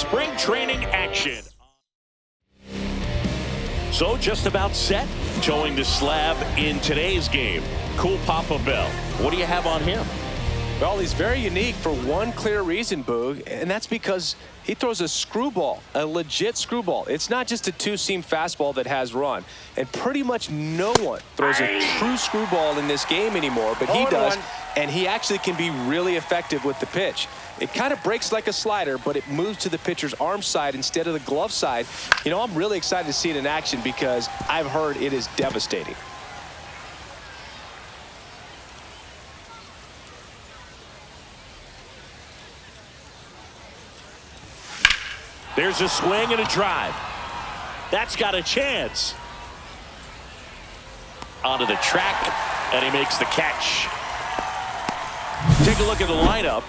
spring training action. So just about set, towing the slab in today's game. Cool Papa Bell. What do you have on him? Well, he's very unique for one clear reason, Boog, and that's because he throws a screwball, a legit screwball. It's not just a two-seam fastball that has run. And pretty much no one throws a true screwball in this game anymore, but he does, and he actually can be really effective with the pitch. It kind of breaks like a slider, but it moves to the pitcher's arm side instead of the glove side. You know, I'm really excited to see it in action because I've heard it is devastating. There's a swing and a drive. That's got a chance. Onto the track, and he makes the catch. Take a look at the lineup,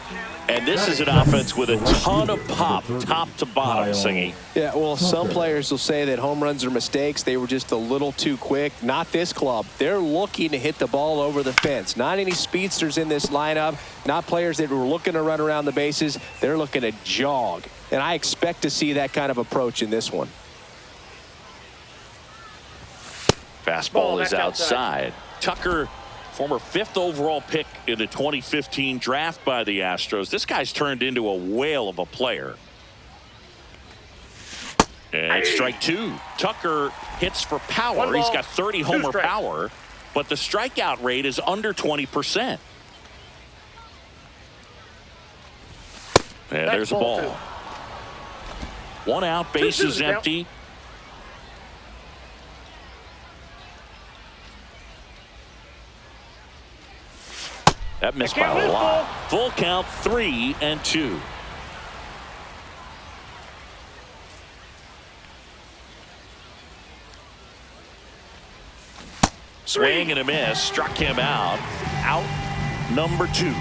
and this is an offense with a ton of pop, top to bottom, Singy. Yeah, well, some players will say that home runs are mistakes. They were just a little too quick. Not this club. They're looking to hit the ball over the fence. Not any speedsters in this lineup. Not players that were looking to run around the bases. They're looking to jog. And I expect to see that kind of approach in this one. Fastball is outside. Tucker, former 5th overall pick in the 2015 draft by the Astros. This guy's turned into a whale of a player. And strike 2. Tucker hits for power. He's got 30 homer power, but the strikeout rate is under 20%. And there's a ball. 1 out, bases empty. That missed by a lot. Full count, 3-2. Swing and a miss. Struck him out. Out number 2.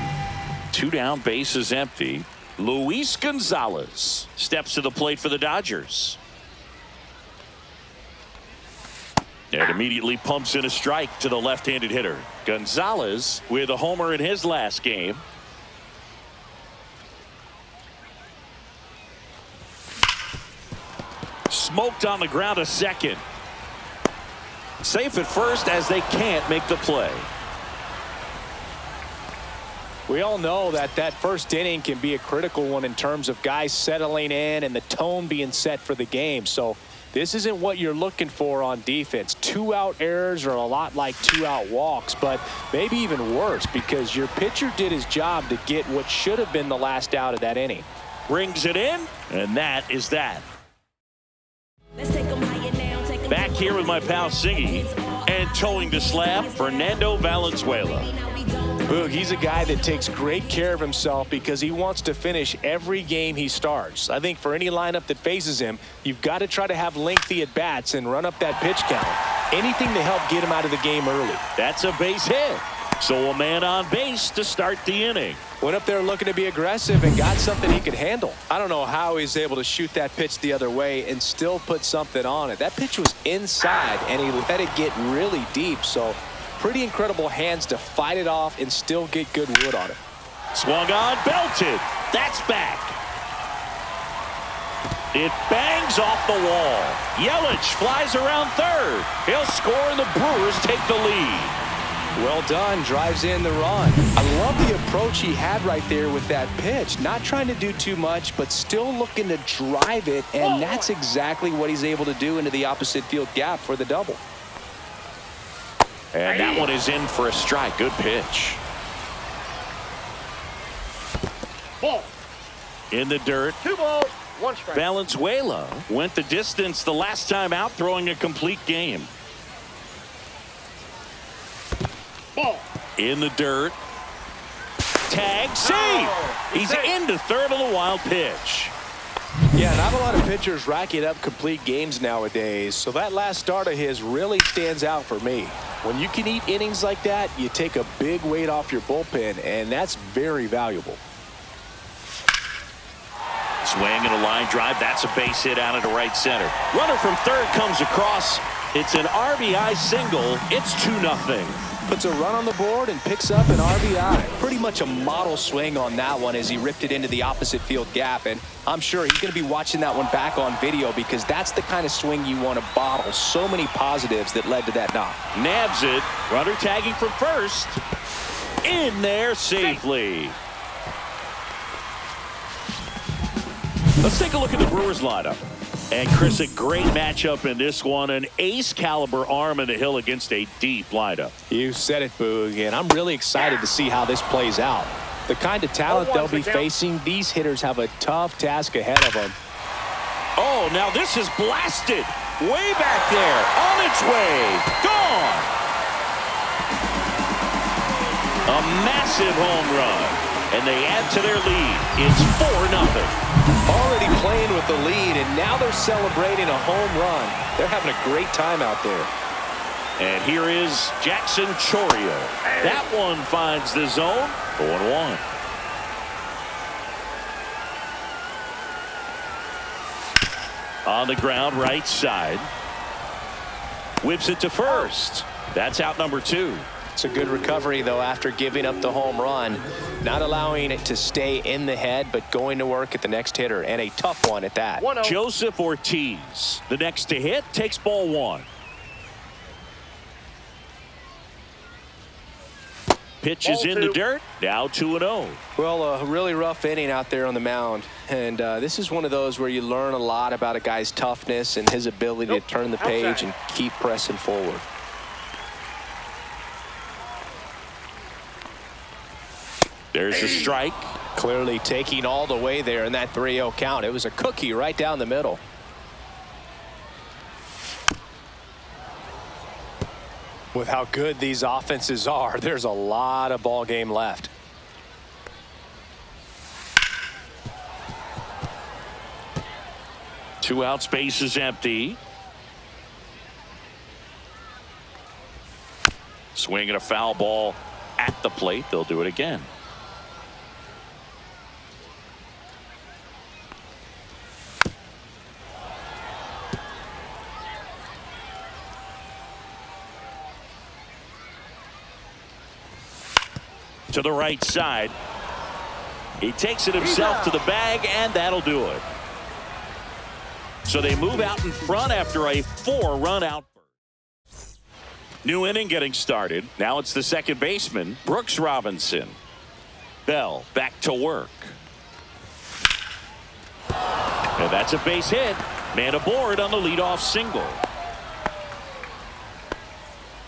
2 down, bases empty. Luis Gonzalez steps to the plate for the Dodgers. And immediately pumps in a strike to the left-handed hitter. Gonzalez with a homer in his last game. Smoked on the ground to second. Safe at first as they can't make the play. We all know that that first inning can be a critical one in terms of guys settling in and the tone being set for the game. So this isn't what you're looking for on defense. 2-out errors are a lot like 2-out walks, but maybe even worse because your pitcher did his job to get what should have been the last out of that inning. Brings it in, and that is that. Back here with my pal Singy, and towing the slab, Fernando Valenzuela. Boog, he's a guy that takes great care of himself because he wants to finish every game he starts. I think for any lineup that faces him, you've got to try to have lengthy at-bats and run up that pitch count. Anything to help get him out of the game early. That's a base hit. So a man on base to start the inning. Went up there looking to be aggressive and got something he could handle. I don't know how he's able to shoot that pitch the other way and still put something on it. That pitch was inside, and he let it get really deep. So pretty incredible hands to fight it off and still get good wood on it. Swung on, belted. That's back. It bangs off the wall. Yelich flies around third. He'll score, and the Brewers take the lead. Well done. Drives in the run. I love the approach he had right there with that pitch. Not trying to do too much, but still looking to drive it, and that's exactly what he's able to do into the opposite field gap for the double. And that one is in for a strike. Good pitch. Ball. In the dirt. 2 balls, 1 strike. Valenzuela went the distance the last time out, throwing a complete game. Ball. In the dirt. Tag, save. He's into third on the wild pitch. Yeah, not a lot of pitchers racking up complete games nowadays, so that last start of his really stands out for me. When you can eat innings like that, you take a big weight off your bullpen, and that's very valuable. Swing and a line drive. That's a base hit out into right center. Runner from third comes across, It's an RBI single. It's 2-0. Puts a run on the board and picks up an RBI. Pretty much a model swing on that one as he ripped it into the opposite field gap. And I'm sure he's going to be watching that one back on video because that's the kind of swing you want to bottle. So many positives that led to that knock. Nabs it. Runner tagging from first. In there safely. Let's take a look at the Brewers lineup. And Chris, a great matchup in this one. An ace caliber arm in the hill against a deep lineup. You said it, Boog, and I'm really excited to see how this plays out. The kind of talent they'll be facing, these hitters have a tough task ahead of them. Oh, now this is blasted. Way back there. On its way. Gone. A massive home run. And they add to their lead. It's 4-0. Already playing with the lead, and now they're celebrating a home run. They're having a great time out there. And here is Jackson Chourio. That one finds the zone. 0-1. On the ground, right side. Whips it to first. That's out number 2. It's a good recovery, though, after giving up the home run. Not allowing it to stay in the head, but going to work at the next hitter, and a tough one at that. Joseph Ortiz, the next to hit, takes ball 1. Pitch is in the dirt. Now 2-0. Well, a really rough inning out there on the mound. And this is one of those where you learn a lot about a guy's toughness and his ability to turn the page and keep pressing forward. There's a strike. Clearly taking all the way there in that 3-0 count. It was a cookie right down the middle. With how good these offenses are, there's a lot of ball game left. Two outs, base is empty. Swinging a foul ball at the plate. They'll do it again. To the right side. He takes it himself to the bag, and that'll do it. So they move out in front after a 4-run outburst. New inning getting started. Now it's the second baseman, Brooks Robinson. Bell back to work. And that's a base hit. Man aboard on the leadoff single.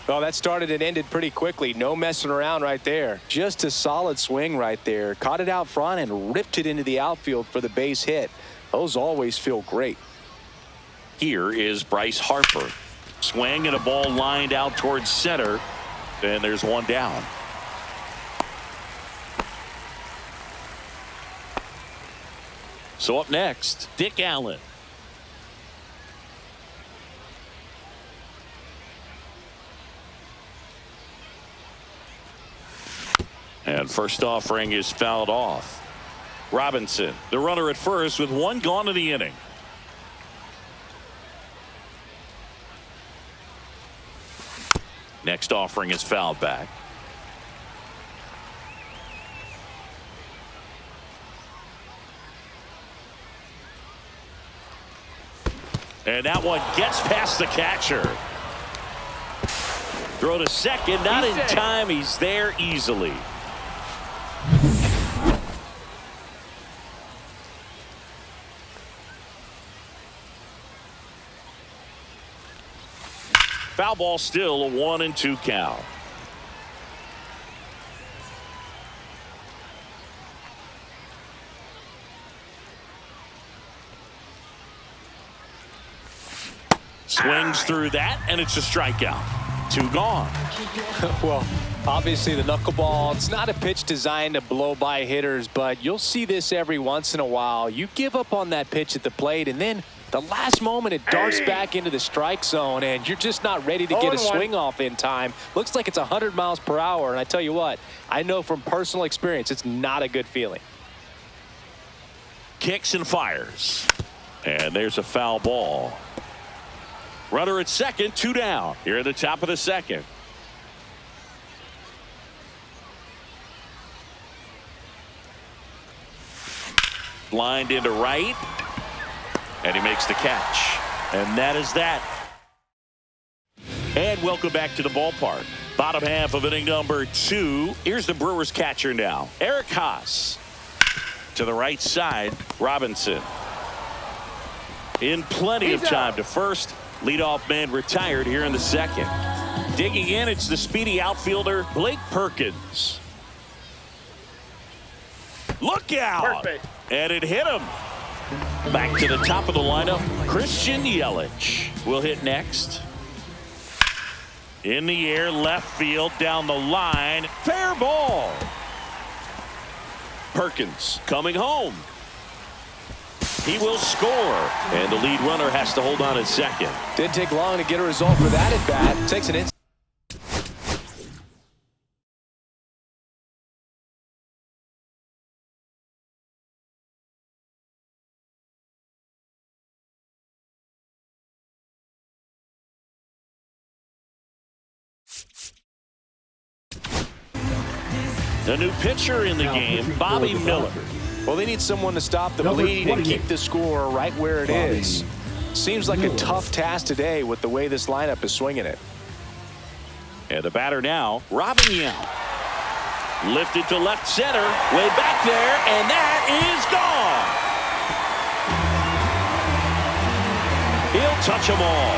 Well, that started and ended pretty quickly. No messing around right there. Just a solid swing right there. Caught it out front and ripped it into the outfield for the base hit. Those always feel great. Here is Bryce Harper. Swing and a ball lined out towards center. And there's one down. So up next, Dick Allen. And first offering is fouled off. Robinson, the runner at first with one gone in the inning. Next offering is fouled back. And that one gets past the catcher. Throw to second, not in time. He's there easily. Foul ball, still a 1-2 count. Swings through that, and it's a strikeout. 2 gone. Well, obviously the knuckleball, it's not a pitch designed to blow by hitters, but you'll see this every once in a while. You give up on that pitch at the plate, and then the last moment it darts back into the strike zone, and you're just not ready to get a swing off in time. Looks like it's 100 miles per hour, and I tell you what, I know from personal experience it's not a good feeling. Kicks and fires. And there's a foul ball. Runner at second, 2 down. Here at the top of the second. Lined into right. And he makes the catch. And that is that. And welcome back to the ballpark. Bottom half of inning number 2. Here's the Brewers catcher now. Eric Haas. To the right side, Robinson. In plenty of time to first. Leadoff man retired here in the second. Digging in, it's the speedy outfielder, Blake Perkins. Look out! Perfect. And it hit him. Back to the top of the lineup, Christian Yelich will hit next. In the air, left field, down the line, fair ball. Perkins coming home. He will score, and the lead runner has to hold on at second. Didn't take long to get a result for that at bat. Takes an The new pitcher in the game, Bobby Miller. Well, they need someone to stop the bleeding and keep the score right where it is. Seems like a tough task today with the way this lineup is swinging it. And the batter now, Robin Yount. Lifted to left center, way back there, and that is gone. He'll touch them all,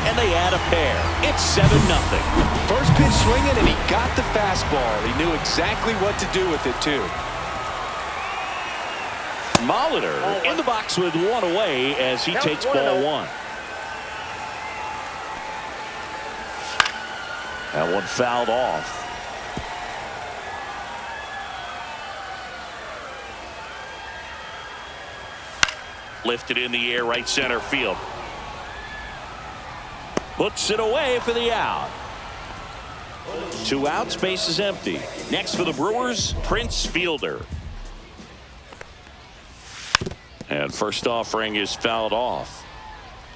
and they add a pair. It's 7-0. First pitch swinging, and he got the fastball. He knew exactly what to do with it, too. Molitor in the box with one away as he takes ball 1. That one fouled off. Lifted in the air, right center field. Puts it away for the out. 2 outs, base is empty. Next for the Brewers, Prince Fielder. And first offering is fouled off.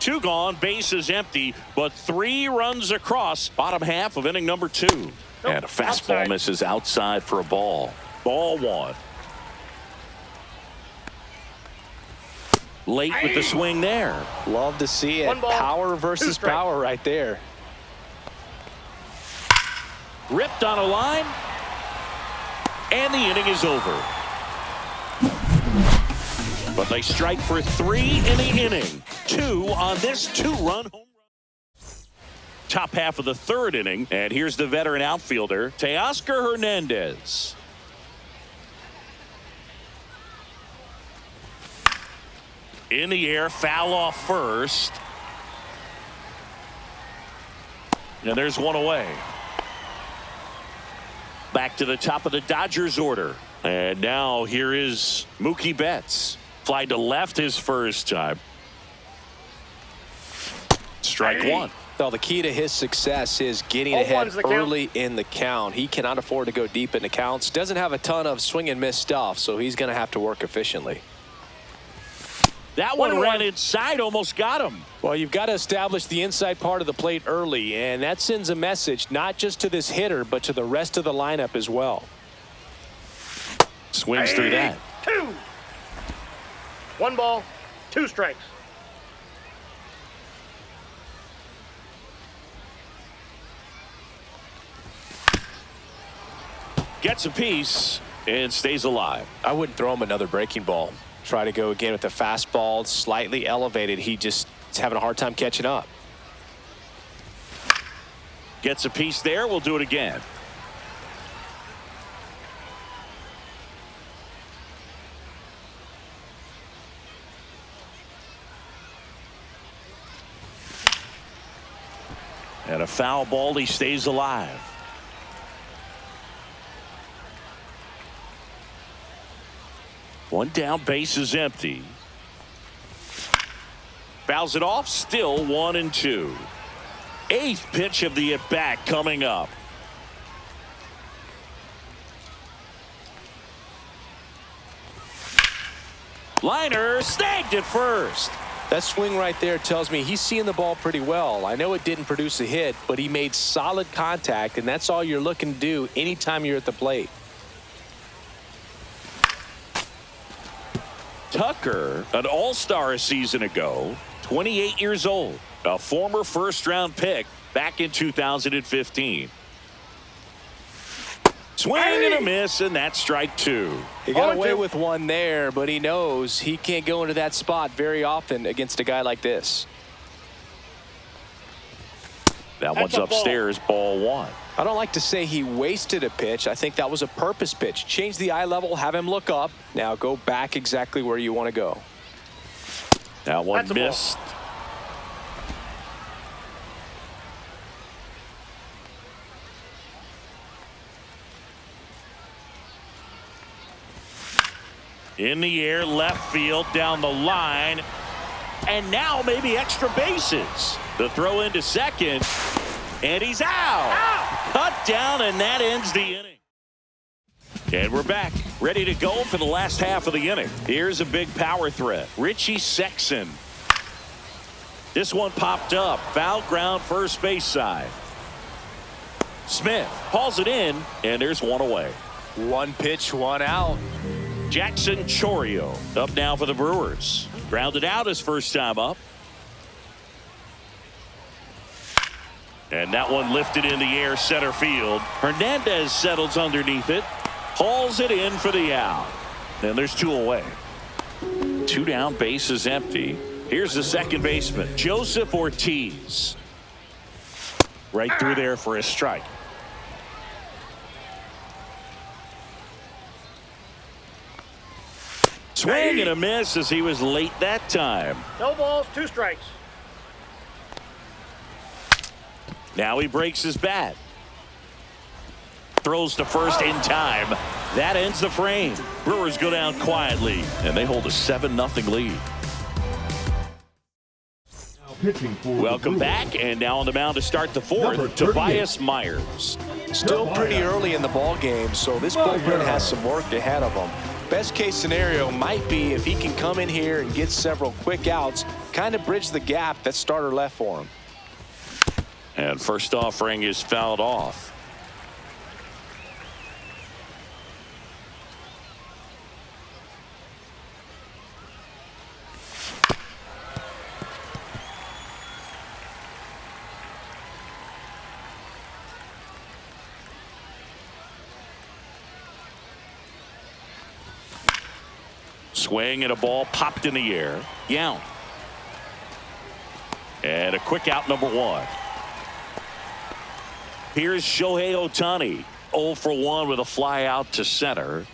2 gone, base is empty, but 3 runs across. Bottom half of inning number 2. And a fastball outside. misses outside for a ball. Ball 1. Late with the swing there. Love to see it. 1 ball, Power 2 versus strikes. power right there. Ripped on a line. And the inning is over. But they strike for 3 in the inning. 2 on this 2-run home run. Top half of the 3rd inning. And here's the veteran outfielder, Teoscar Hernandez. In the air, foul off first. And there's one away. Back to the top of the Dodgers order. And now here is Mookie Betts. Fly to left his first time. Strike 1. Well, the key to his success is getting 0-1's ahead the count. early in the count. He cannot afford to go deep in the counts. Doesn't have a ton of swing and miss stuff, so he's going to have to work efficiently. That one ran inside, almost got him. Well, you've got to establish the inside part of the plate early, and that sends a message not just to this hitter, but to the rest of the lineup as well. Swings through that. 2. 1 ball, 2 strikes. Gets a piece and stays alive. I wouldn't throw him another breaking ball. Try to go again with the fastball, slightly elevated. He just is having a hard time catching up. Gets a piece there. We'll do it again. And a foul ball. He stays alive. One down, base is empty. Fouls it off, still 1-2. 8th pitch of the at-bat coming up. Liner snagged at first. That swing right there tells me he's seeing the ball pretty well. I know it didn't produce a hit, but he made solid contact, and that's all you're looking to do anytime you're at the plate. Tucker, an all-star a season ago, 28 years old, a former first-round pick back in 2015. Swing and a miss, and that's strike two. He got away with one there, but he knows he can't go into that spot very often against a guy like this. That one's upstairs, ball one. I don't like to say he wasted a pitch. I think that was a purpose pitch. Change the eye level, have him look up. Now go back exactly where you want to go. That one missed. In the air, left field, down the line. And now maybe extra bases. The throw into second. And he's out. Cut down, and that ends the inning. And we're back, ready to go for the last half of the inning. Here's a big power threat. Richie Sexson. This one popped up. Foul ground, first base side. Smith hauls it in, and there's one away. One pitch, one out. Jackson Chourio up now for the Brewers. Grounded out his first time up. And that one lifted in the air, center field. Hernandez settles underneath it. Hauls it in for the out. And there's two away. Two down, base is empty. Here's the second baseman, Joseph Ortiz. Right through there for a strike. Swing and a miss as he was late that time. No balls, two strikes. Now he breaks his bat. Throws to first in time. That ends the frame. Brewers go down quietly, and they hold a 7-0 lead. Welcome back, and now on the mound to start the fourth, Tobias Myers. Still pretty early in the ball game, so this bullpen has some work ahead of him. Best case scenario might be if he can come in here and get several quick outs, kind of bridge the gap that starter left for him. And first offering is fouled off. Swing and a ball popped in the air. Yount. And a quick out, number one. Here's Shohei Ohtani, 0 for 1 with a fly out to center.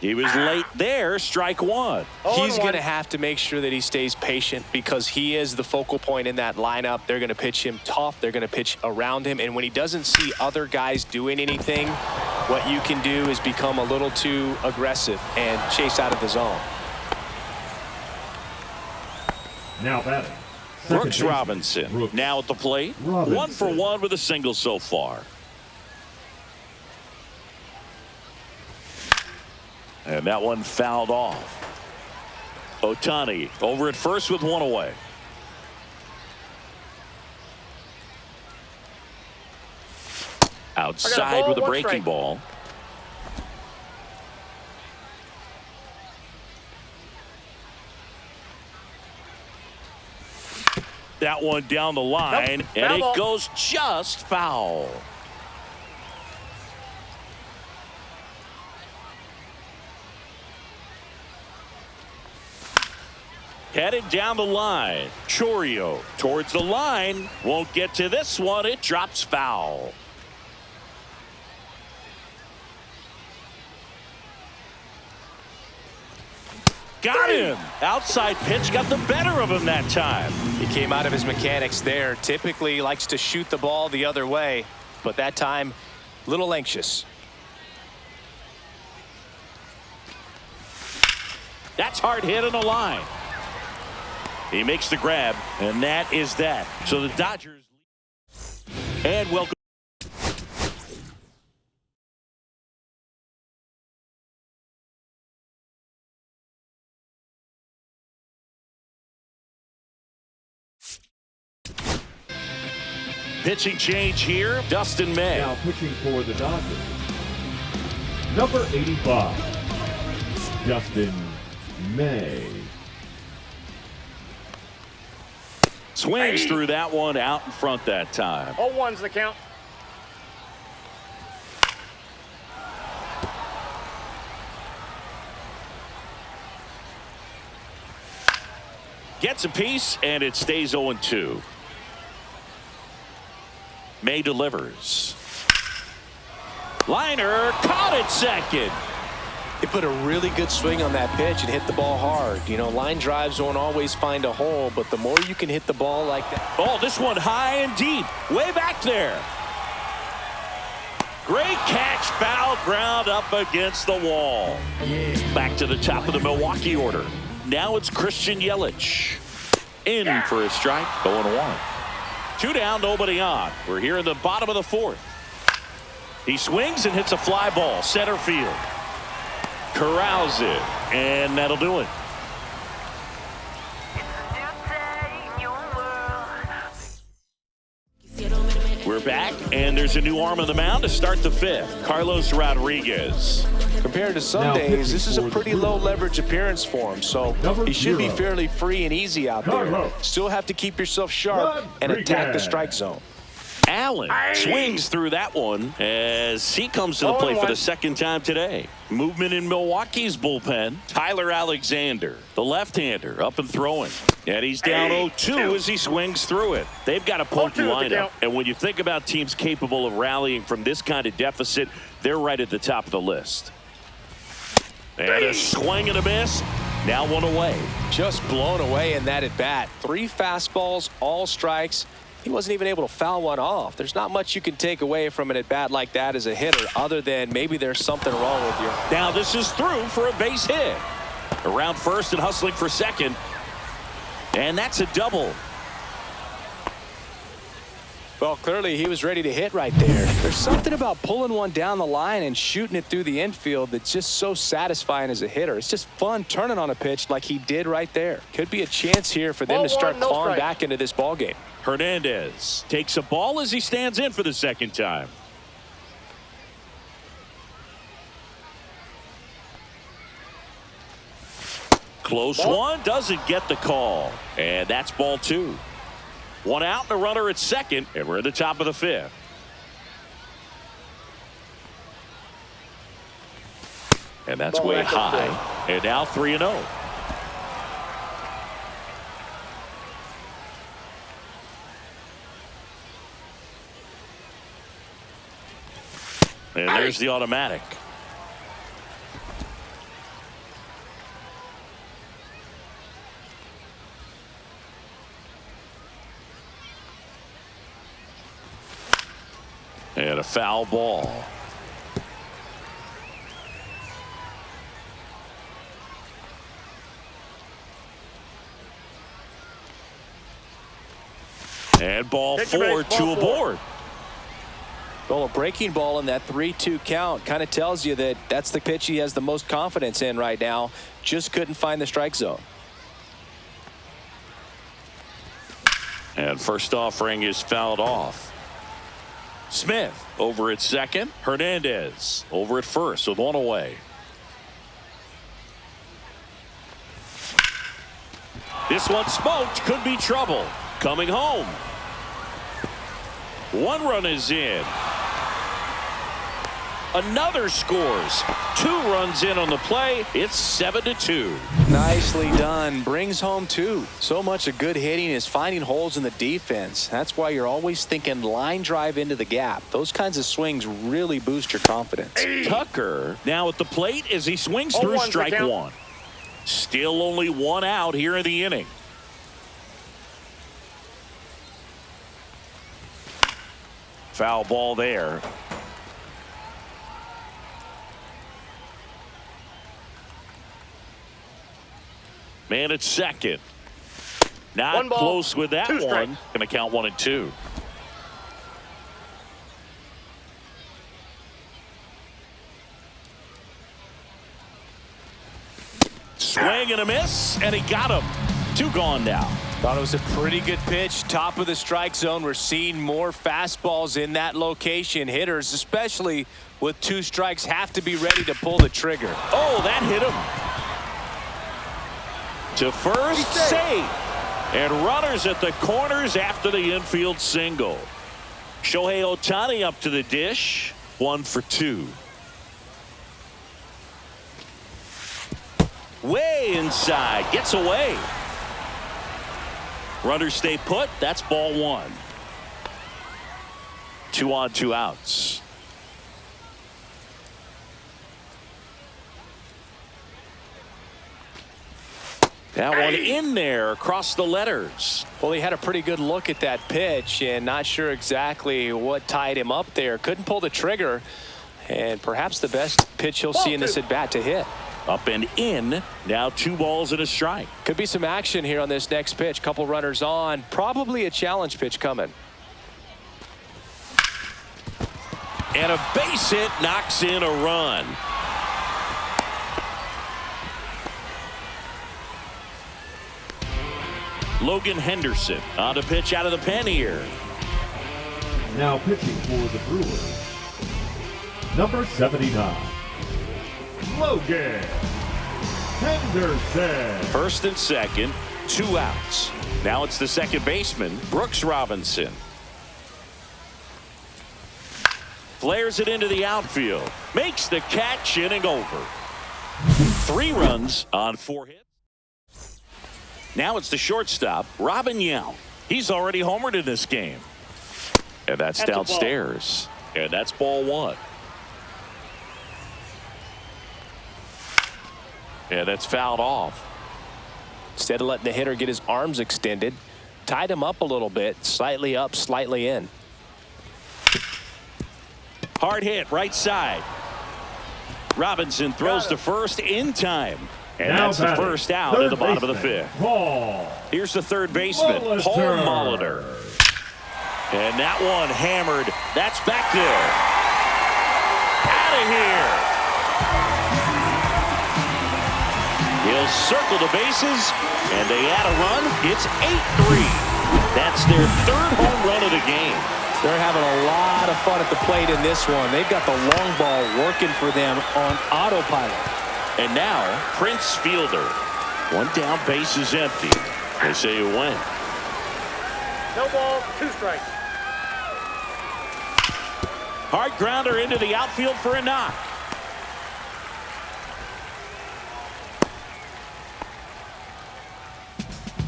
He was late there, strike one. He's going to have to make sure that he stays patient because he is the focal point in that lineup. They're going to pitch him tough. They're going to pitch around him. And when he doesn't see other guys doing anything, what you can do is become a little too aggressive and chase out of the zone. Now batting. Brooks Robinson now at the plate. 1 for 1 with a single so far. And that one fouled off. Ohtani over at first with one away. Outside with a breaking ball. That one down the line, and it goes just foul. Headed down the line. Chourio towards the line. Won't get to this one. It drops foul. Got him. Outside pitch got the better of him that time. He came out of his mechanics there. Typically likes to shoot the ball the other way, but that time a little anxious. That's hard hit on the line. He makes the grab, and that is that. So the Dodgers. And welcome. Pitching change here, Dustin May. Now pitching for the Dodgers, number 85, Dustin May. Swings through that one out in front that time. 0-1's the count. Gets a piece, and it stays 0-2. May delivers. Liner caught at second. He put a really good swing on that pitch and hit the ball hard. You know, line drives won't always find a hole, but the more you can hit the ball like that. Oh, this one high and deep, way back there. Great catch, foul ground up against the wall. Back to the top of the Milwaukee order. Now it's Christian Yelich. In for a strike, 0-1. 2 down, nobody on. We're here in the bottom of the 4th. He swings and hits a fly ball, center field. Corrals it, and that'll do it. We're back, and there's a new arm on the mound to start the 5th. Carlos Rodriguez. Compared to some days, this is a pretty low leverage appearance for him, so he should be fairly free and easy out there. Still have to keep yourself sharp and attack the strike zone. Allen swings through that one as he comes to the plate for the 2nd time today. Movement in Milwaukee's bullpen. Tyler Alexander, the left-hander, up and throwing. And he's down 0-2 as he swings through it. They've got a potent lineup. And when you think about teams capable of rallying from this kind of deficit, they're right at the top of the list. And a swing and a miss. Now 1 away. Just blown away in that at bat. 3 fastballs, all strikes. He wasn't even able to foul one off. There's not much you can take away from an at bat like that as a hitter, other than maybe there's something wrong with you. Now this is through for a base hit. Around first and hustling for second. And that's a double. Well, clearly he was ready to hit right there. There's something about pulling one down the line and shooting it through the infield that's just so satisfying as a hitter. It's just fun turning on a pitch like he did right there. Could be a chance here for them to start clawing back into this ball game. Hernandez takes a ball as he stands in for the 2nd time. Close one, doesn't get the call. And that's ball 2. 1 out and a runner at second, and we're at the top of the 5th. And that's way high. And now 3-0. And there's the automatic. And a foul ball. And ball 4, 2 aboard. Well, a breaking ball in that 3-2 count kind of tells you that that's the pitch he has the most confidence in right now. Just couldn't find the strike zone. And first offering is fouled off. Smith over at second. Hernandez over at first with 1 away. This one smoked. Could be trouble. Coming home. 1 run is in. Another scores. 2 runs in on the play. It's 7-2. Nicely done. Brings home 2. So much of good hitting is finding holes in the defense. That's why you're always thinking line drive into the gap. Those kinds of swings really boost your confidence. Tucker now at the plate as he swings through strike 1. Still only 1 out here in the inning. Foul ball there. Man at second. Not close with that one. Going to count 1 and 2. Swing and a miss, and he got him. 2 gone now. Thought it was a pretty good pitch. Top of the strike zone. We're seeing more fastballs in that location. Hitters, especially with 2 strikes, have to be ready to pull the trigger. Oh, that hit him. To first, safe. And runners at the corners after the infield single. Shohei Ohtani up to the dish. 1 for 2. Way inside. Gets away. Runners stay put. That's ball 1. 2 on, 2 outs. That one in there across the letters. Well, he had a pretty good look at that pitch and not sure exactly what tied him up there. Couldn't pull the trigger, and perhaps the best pitch he'll see in this at bat to hit. Up and in. Now 2 balls and a strike. Could be some action here on this next pitch. Couple runners on. Probably a challenge pitch coming. And a base hit knocks in a run. Logan Henderson on to pitch out of the pen here. Now pitching for the Brewers, number 79, Logan Henderson. First and second, 2 outs. Now it's the second baseman, Brooks Robinson. Flares it into the outfield. Makes the catch, inning over. 3 runs on 4 hits. Now it's the shortstop, Robin Yount. He's already homered in this game. And that's downstairs. And that's ball 1. And that's fouled off. Instead of letting the hitter get his arms extended, tied him up a little bit, slightly up, slightly in. Hard hit, right side. Robinson throws to first in time. And now that's the first out at the bottom of the 5th. Paul. Here's the third baseman, Paul Molitor. And that one hammered. That's back there. Out of here. He'll circle the bases, and they add a run. It's 8-3. That's their 3rd home run of the game. They're having a lot of fun at the plate in this one. They've got the long ball working for them on autopilot. And now, Prince Fielder. 1 down, base is empty. They say you win. No ball, 2 strikes. Hard grounder into the outfield for a knock.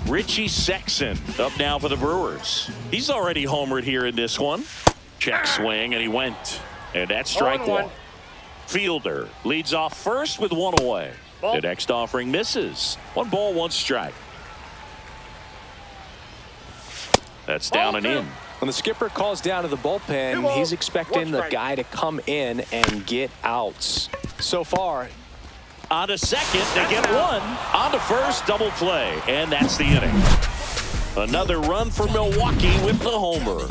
Richie Sexson up now for the Brewers. He's already homered here in this one. Check swing, and he went. And that's strike 1. Fielder leads off first with 1 away. The next offering misses. 1 ball, 1 strike. That's down and in. When the skipper calls down to the bullpen, he's expecting the guy to come in and get outs. So far, on to second, they get 1. On to first, double play, and that's the inning. Another run for Milwaukee with the homer.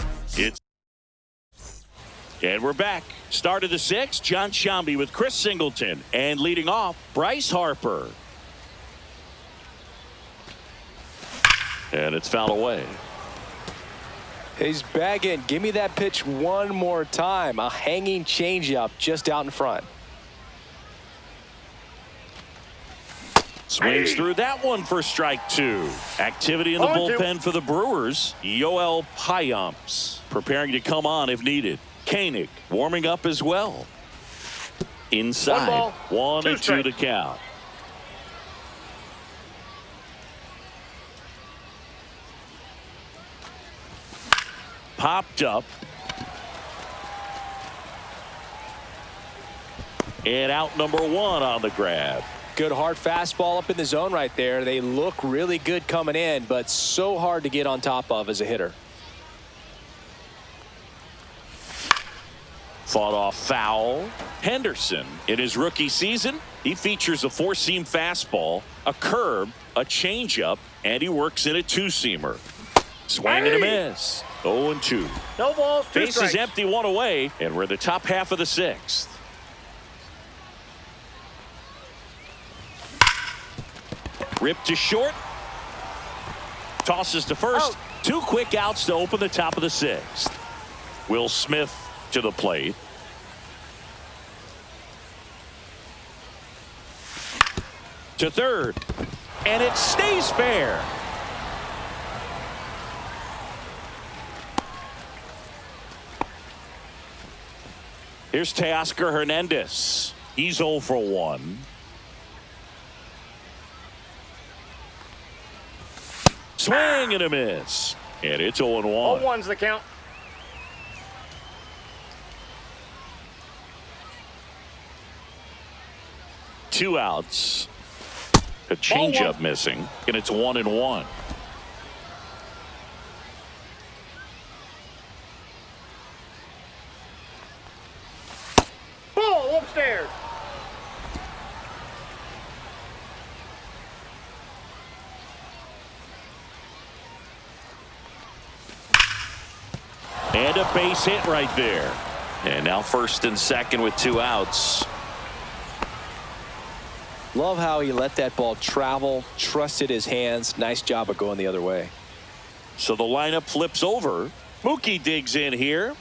And we're back. Start of the 6th, John Sciambi with Chris Singleton. And leading off, Bryce Harper. And it's fouled away. He's bagging. Give me that pitch one more time. A hanging changeup just out in front. Swings through that one for strike 2. Activity in the bullpen for the Brewers. Yoel Payamps preparing to come on if needed. Koenig warming up as well. Inside. 1 and 2 to count. Popped up. And out number 1 on the grab. Good hard fastball up in the zone right there. They look really good coming in, but so hard to get on top of as a hitter. Fought off foul. Henderson, in his rookie season, he features a 4-seam fastball, a curve, a changeup, and he works in a 2-seamer. Swing and a miss. 0-2. No balls, 2 Base strikes. is empty, 1 away, and we're in the top half of the 6th. Ripped to short. Tosses to first. Two quick outs to open the top of the sixth. Will Smith to the plate. To third. And it stays fair. Here's Teoscar Hernandez. He's 0 for 1. Swing and a miss. And it's 0-1. 0-1's the count. Two outs. A changeup missing. And it's 1-1. Ball upstairs. And a base hit right there. And now first and second with two outs. Love how he let that ball travel, trusted his hands. Nice job of going the other way. So the lineup flips over. Mookie digs in here.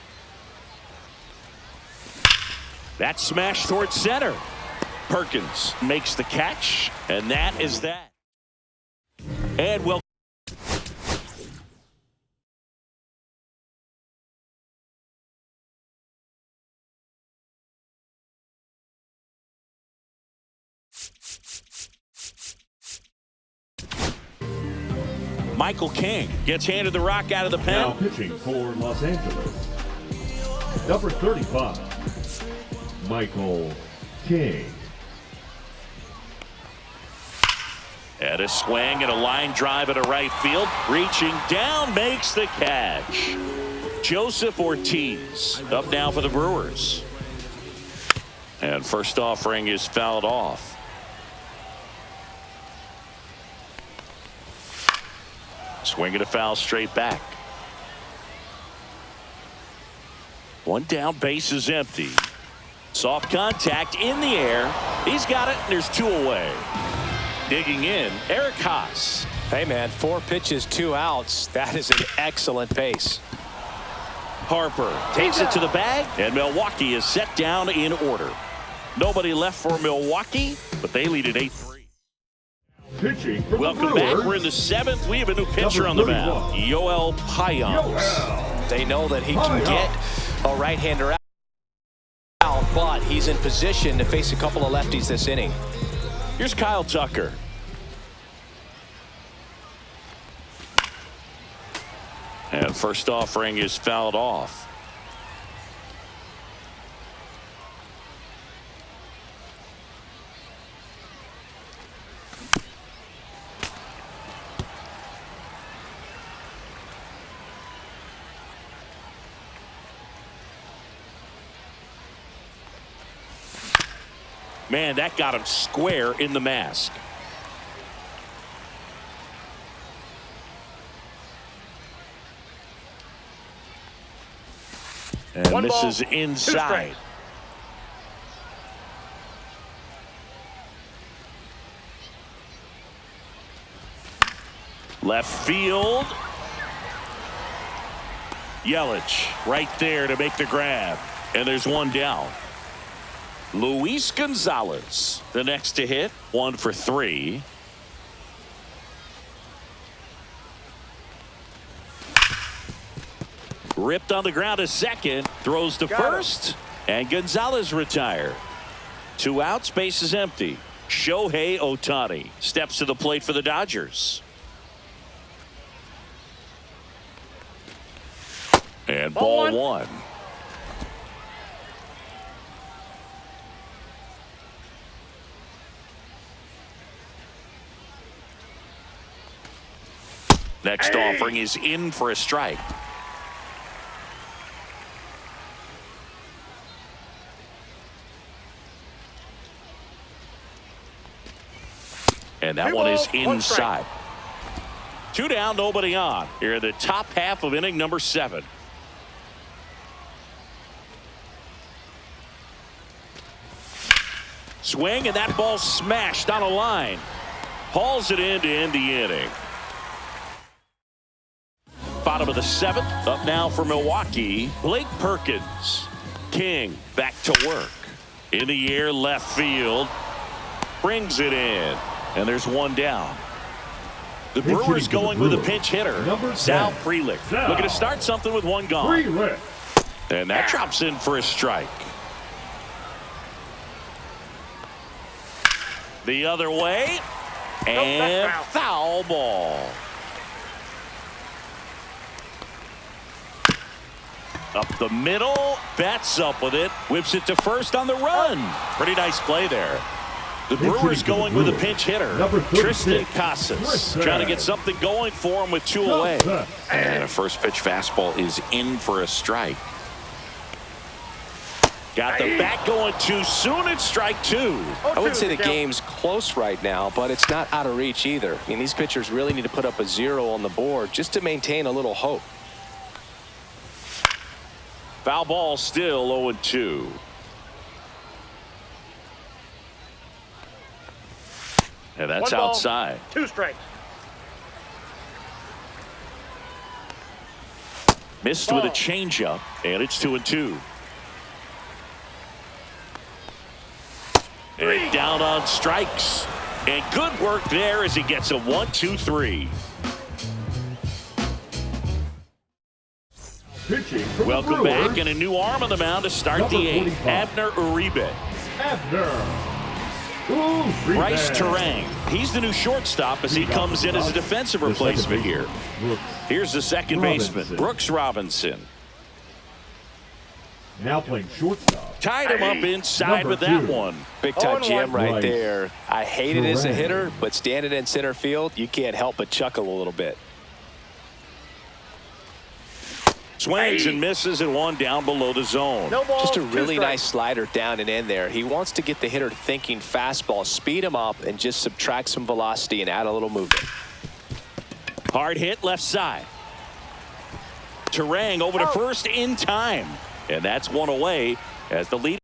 That smash towards center. Perkins makes the catch, and that is that. And well. Michael King gets handed the rock out of the pen. Now pitching for Los Angeles, number 35, Michael King. And a swing and a line drive at a right field. Reaching down, makes the catch. Joseph Ortiz up now for the Brewers. And first offering is fouled off. Swinging a foul straight back. One down, base is empty. Soft contact in the air. He's got it, and there's two away. Digging in, Eric Haas. Hey, man, 4 pitches, 2 outs. That is an excellent pace. Harper takes it to the bag, and Milwaukee is set down in order. Nobody left for Milwaukee, but they lead at 8-3. Pitching for Welcome the back. Brewers, We're in the 7th. We have a new pitcher on the mound. Yoel Payons. They know that he can get a right-hander out, but he's in position to face a couple of lefties this inning. Here's Kyle Tucker. And first offering is fouled off. Man, that got him square in the mask. And One this ball, is 2 inside. strikes. Left field. Yelich right there to make the grab. And there's one down. Luis Gonzalez, the next to hit, 1 for 3. Ripped on the ground to second, throws to first, and Gonzalez retired. 2 outs, base is empty. Shohei Ohtani steps to the plate for the Dodgers. And ball one. Next offering is in for a strike. And that one is inside. 2 down, nobody on. Here in the top half of inning number 7. Swing, and that ball smashed on a line. Hauls it in to end the inning. bottom of the 7th. Up now for Milwaukee, Blake Perkins. King back to work. In the air, left field. Brings it in. And there's one down. The Brewers going with a pinch hitter. Sal Frelick. Looking to start something with one gone. And that drops in for a strike. The other way. And foul ball. Up the middle. Betts up with it. Whips it to first on the run. Pretty nice play there. The Brewers going with a pinch hitter. Tristan Casas trying to get something going for him with 2 away. And a first pitch fastball is in for a strike. Got the bat going too soon. It's strike 2. I would say the game's close right now, but it's not out of reach either. I mean, these pitchers really need to put up a 0 on the board just to maintain a little hope. Foul ball still 0-2. And that's outside. 2 strikes. Missed with a changeup, and it's 2-2. And down on strikes. And good work there as he gets a 1-2-3. Welcome back, and a new arm on the mound to start the 8th. Abner Uribe. Bryce Terang. He's the new shortstop as he comes in as a defensive replacement here. Here's the second baseman, Brooks Robinson. Now playing shortstop. Tied him up inside with that one. Big time jam right there. I hate it as a hitter, but standing in center field, you can't help but chuckle a little bit. Swings and misses at one down below the zone. Just a really nice slider down and in there. He wants to get the hitter thinking fastball, speed him up, and just subtract some velocity and add a little movement. Hard hit left side. Terang over to first in time. And that's one away as the lead.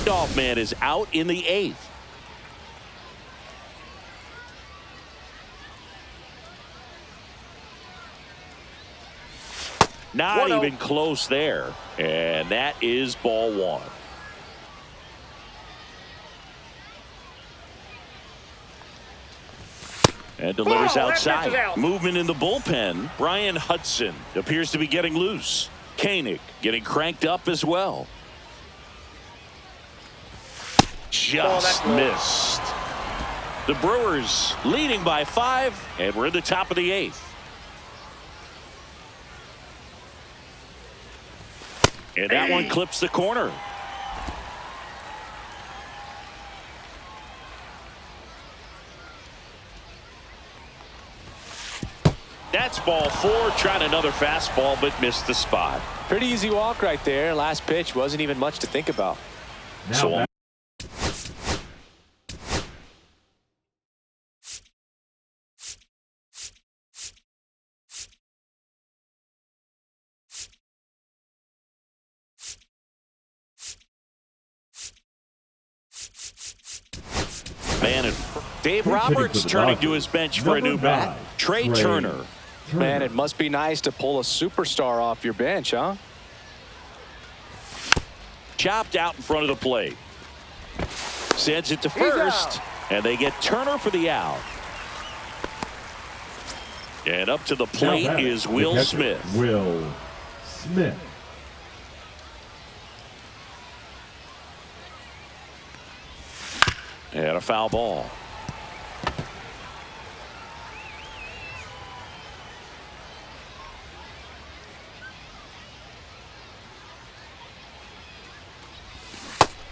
Off man is out in the 8th. Not even close there. And that is ball 1. And delivers outside. Out. Movement in the bullpen. Brian Hudson appears to be getting loose. Koenig getting cranked up as well. Just missed. The Brewers leading by 5, and we're in the top of the 8th. And that one clips the corner. That's ball 4. Tried another fastball, but missed the spot. Pretty easy walk right there. Last pitch wasn't even much to think about. So Dave Roberts turning to his bench for a new bat. Trey Turner. Man, it must be nice to pull a superstar off your bench, huh? Chopped out in front of the plate. Sends it to first, and they get Turner for the out. And up to the plate is Will Smith. Will Smith. And a foul ball.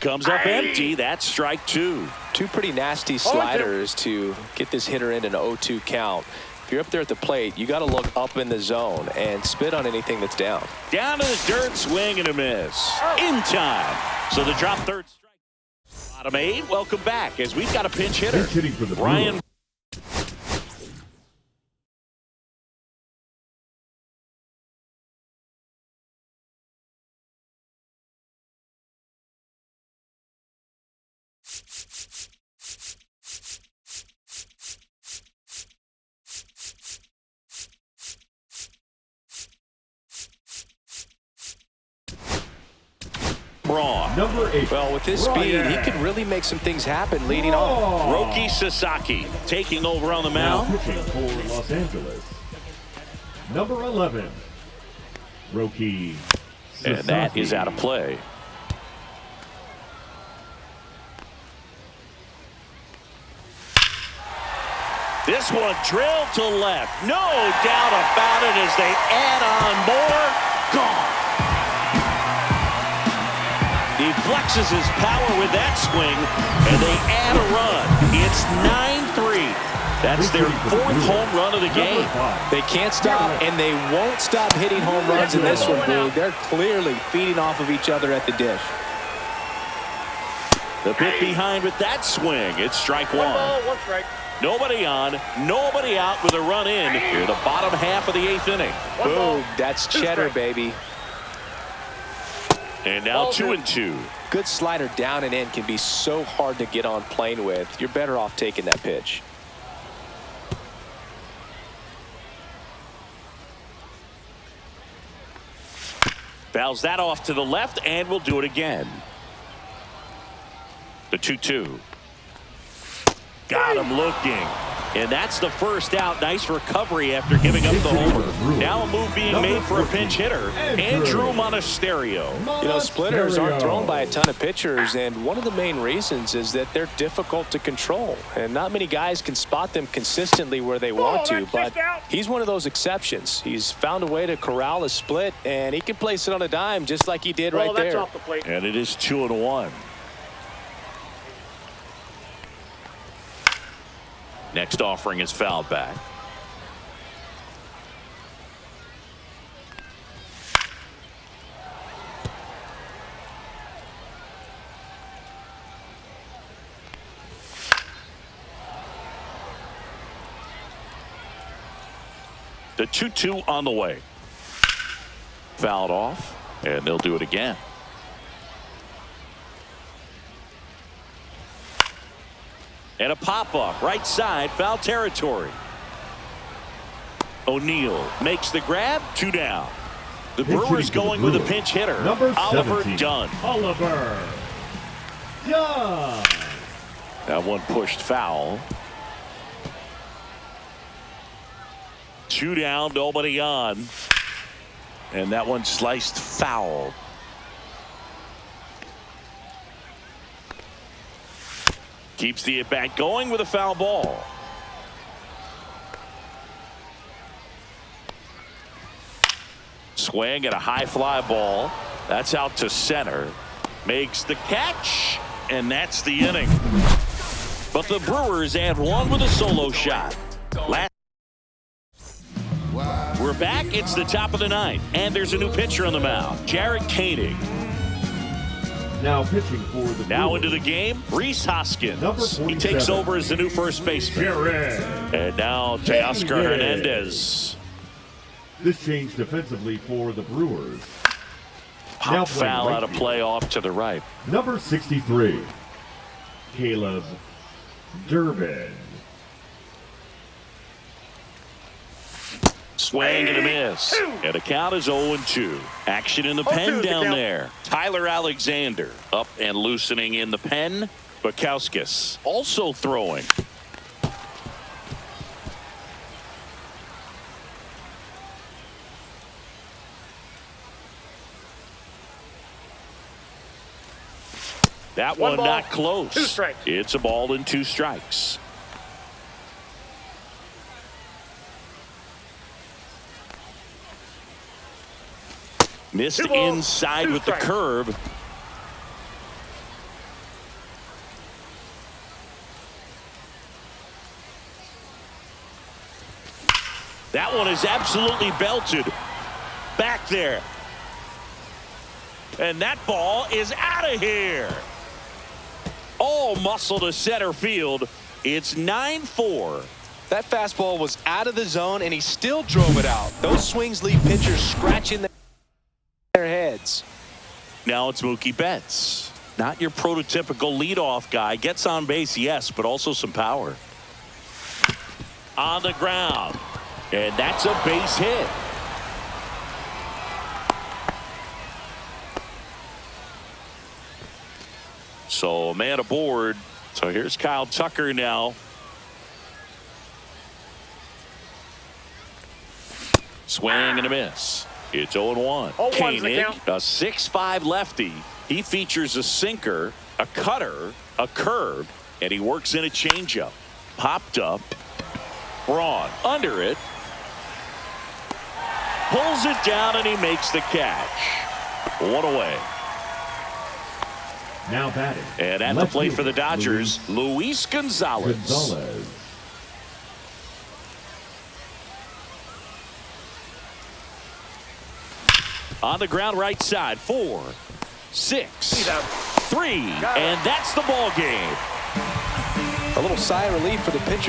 Comes up empty. That's strike 2. 2 pretty nasty sliders to get this hitter in an 0-2 count. If you're up there at the plate, you got to look up in the zone and spit on anything that's down. Down to the dirt, swing and a miss. In time. So the drop third strike. Bottom 8, welcome back as we've got a pinch hitter. Pinch hitting for the Ryan. Braun. Number 8. Well, with his speed, he could really make some things happen leading on. Roki Sasaki taking over on the Now mound. pitching for Los Angeles. Number 11. Roki Sasaki. And that is out of play. This one drilled to left. No doubt about it as they add on more. Gone. He flexes his power with that swing, and they add a run. It's 9-3. That's their 4th home run of the game. They can't stop, and they won't stop hitting home runs in this one, Boog. They're clearly feeding off of each other at the dish. The bit behind with that swing. It's strike 1. 1 ball, 1 strike. Nobody on, nobody out with a run in here, the bottom half of the 8th inning. Boog, that's cheddar, baby. And now 2-2. Good slider down and in can be so hard to get on plane with. You're better off taking that pitch. Fouls that off to the left, and we'll do it again. The 2-2. Got him looking. And that's the first out. Nice recovery after giving up the homer. Now a move being made for a pinch hitter. Andrew Monasterio. You know, splitters aren't thrown by a ton of pitchers, and one of the main reasons is that they're difficult to control. And not many guys can spot them consistently where they want to, but he's one of those exceptions. He's found a way to corral a split, and he can place it on a dime just like he did right there. Off the plate. And it is 2-1. Next offering is fouled back. The 2-2 on the way. Fouled off, and they'll do it again. And a pop-up, right side, foul territory. O'Neill makes the grab, 2 down. The Brewers going with a pinch hitter, Number Oliver 17, Dunn. Oliver Dunn. That one pushed foul. 2 down, nobody on. And that one sliced foul. Keeps the at-bat going with a foul ball. Swing at a high fly ball. That's out to center. Makes the catch, and that's the inning. But the Brewers add one with a solo shot. We're back. It's the top of the 9th, and there's a new pitcher on the mound, Jared Koenig. Now pitching for the Now Brewers. into the game, Rhys Hoskins. Number He takes 47, over as the new first baseman. Jared. And now Teoscar Hernandez. This change defensively for the Brewers. Pop Now playing foul right out of field. play off to the right. Number 63, Caleb Durbin. Swing and a miss. And the count is 0-2. Action in the pen down there. Tyler Alexander up and loosening in the pen. Bukowskis also throwing. That one ball, not close. 2 strikes. It's a ball and 2 strikes. Missed 2 balls, inside 2 with strikes. the curve. That one is absolutely belted. Back there. And that ball is out of here. Oh, muscle to center field. It's 9-4. That fastball was out of the zone, and he still drove it out. Those swings leave pitchers scratching their heads. Now it's Mookie Betts. Not your prototypical leadoff guy. Gets on base, yes, but also some power. On the ground. And that's a base hit. So a man aboard. So here's Kyle Tucker now. Swing and a miss. It's 0-1. 0-1's the Koenig, count. a 6'5" lefty. He features a sinker, a cutter, a curve, and he works in a changeup. Popped up. Braun under it. Pulls it down and he makes the catch. One away. Now batting. And at the plate for the Dodgers, Luis Gonzalez. On the ground right side. 4, 6, 3, and that's the ball game. A little sigh of relief for the pitcher.